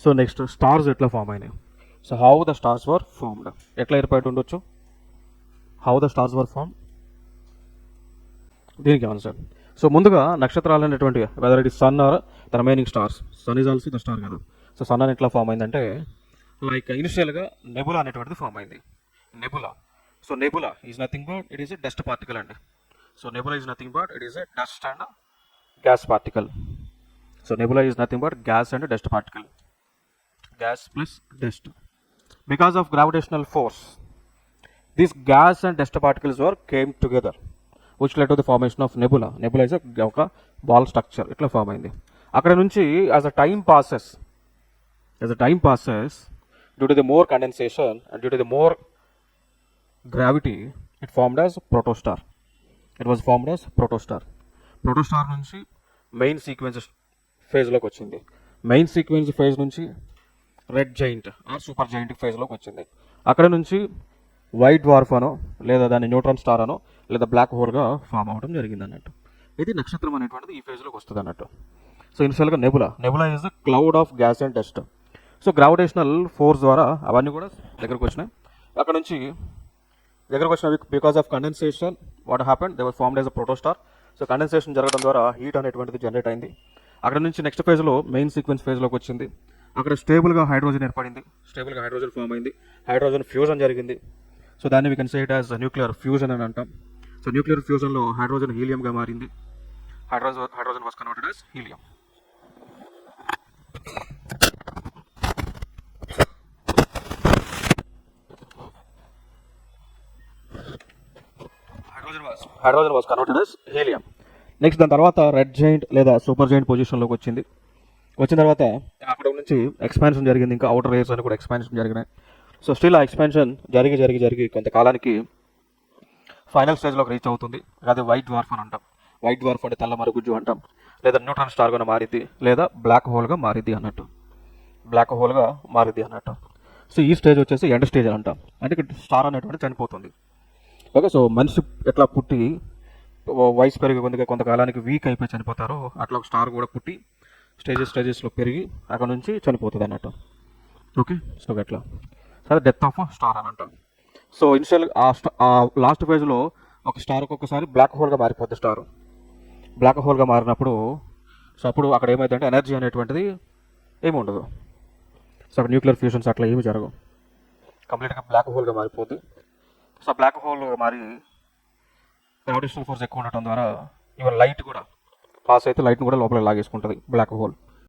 So next stars ఎట్లా form అయినాయి. So how the stars were formed, ఎట్లా ఏర్పడి ఉండొచ్చు, how the stars were form, దీనికి ఆన్సర్. సో ముందుగా నక్షత్రాలు అనేటువంటి whether it is sun or the remaining stars, sun is also the star కదా. సో సన్ అని ఎట్లా ఫామ్ అయిందంటే లైక్ ఇనిషియల్గా నెబులా అనేటువంటిది ఫామ్ అయింది. Nebula, so nebula is nothing but it is a dust particle అండి. So nebula is nothing but it is a dust and gas particle. So nebula is nothing but gas and dust particle, gas plus dust. Because of gravitational force these gas and dust particles were came together which led to the formation of nebula. Nebula is ఒక ball structure ఇట్లా form అయింది. అక్కడ నుంచి as a time passes due to the more condensation and due to the more gravity it formed as protostar. It was formed as protostar. Protostar నుంచి main sequence ఫేజ్లోకి వచ్చింది. Main sequence phase నుంచి red giant or super giant ఫేజ్లోకి వచ్చింది. అక్కడ నుంచి white dwarf అనో లేదా దాన్ని న్యూట్రాన్ స్టార్ అనో లేదా బ్లాక్ హోల్గా ఫామ్ అవ్వడం జరిగింది అన్నట్టు. ఇది నక్షత్రం అనేటువంటిది ఈ ఫేజ్లోకి వస్తుంది అన్నట్టు. సో ఇనిషియల్గా nebula is the cloud of gas and dust. So gravitational force ద్వారా అవన్నీ కూడా దగ్గరకు వచ్చినాయి. అక్కడ నుంచి దగ్గరకు వచ్చిన because of condensation what happened they were formed as a protostar. So condensation జరగడం ద్వారా హీట్ అనేటువంటిది జనరేట్ అయింది. అక్కడ నుంచి నెక్స్ట్ ఫేజ్లో మెయిన్ సీక్వెన్స్ ఫేజ్లోకి వచ్చింది. అక్కడ స్టేబుల్గా హైడ్రోజన్ ఏర్పడింది, స్టేబుల్గా హైడ్రోజన్ ఫామ్ అయింది, హైడ్రోజన్ ఫ్యూజన్ జరిగింది. సో దాన్ని we can say it as nuclear fusion అని అంటాం. సో న్యూక్లియర్ ఫ్యూజన్లో హైడ్రోజన్ హీలియంగా మారింది. Hydrogen was converted as helium. Hydrogen was converted as helium. Next దాని తర్వాత రెడ్ జైంట్ లేదా సూపర్ జైంట్ పొజిషన్లోకి వచ్చింది. వచ్చిన తర్వాత అక్కడ నుంచి ఎక్స్పాన్షన్ జరిగింది, ఇంకా అవుటర్ లేయర్స్ అని కూడా ఎక్స్పాన్షన్ జరిగినాయి. సో స్టిల్ ఆ ఎక్స్పాన్షన్ జరిగి కొంతకాలానికి ఫైనల్ స్టేజ్లోకి రీచ్ అవుతుంది. అది వైట్ డ్వార్ఫ్ అని అంటాం. వైట్ డ్వార్ఫ్ అంటే తెల్ల మరుగుజ్జు అంటాం, లేదా న్యూట్రాన్ స్టార్గా మారిద్ది, లేదా బ్లాక్ హోల్గా మారిద్ది అన్నట్టు. సో ఈ స్టేజ్ వచ్చేసి ఎండ్ స్టేజ్ అని అంటాం. అంటే ఇక్కడ స్టార్ అనేటువంటి చనిపోతుంది. ఓకే, సో మనిషి ఎట్లా పుట్టి వయసు పెరిగి కొంతకాలానికి వీక్ అయిపోయి చనిపోతారో అట్లా ఒక స్టార్ కూడా పుట్టి స్టేజెస్లో పెరిగి అక్కడ నుంచి చనిపోతుంది అన్నట్టు. ఓకే, సో అట్లా సరే డెత్ ఆఫ్ స్టార్ అని అంటాం. సో ఇనిషియల్ ఆ లాస్ట్ ఫేజ్లో ఒక స్టార్ ఒక్కొక్కసారి బ్లాక్ హోల్గా మారిపోద్ది. స్టార్ బ్లాక్ హోల్గా మారినప్పుడు సో అప్పుడు అక్కడ ఏమైందంటే ఎనర్జీ అనేటువంటిది ఏమి ఉండదు. సో అక్కడ న్యూక్లియర్ ఫ్యూషన్స్ అట్లా ఏమి జరగవు, కంప్లీట్గా బ్లాక్ హోల్గా మారిపోద్ది. సో బ్లాక్ హోల్ మారి గ్రావిటేషనల్ ఫోర్స్ ఎక్కువ ఉండటం ద్వారా ఈవెన్ లైట్ కూడా పాస్ అయితే లైట్ని కూడా లోపల లాగేసుకుంటుంది బ్లాక్ హోల్.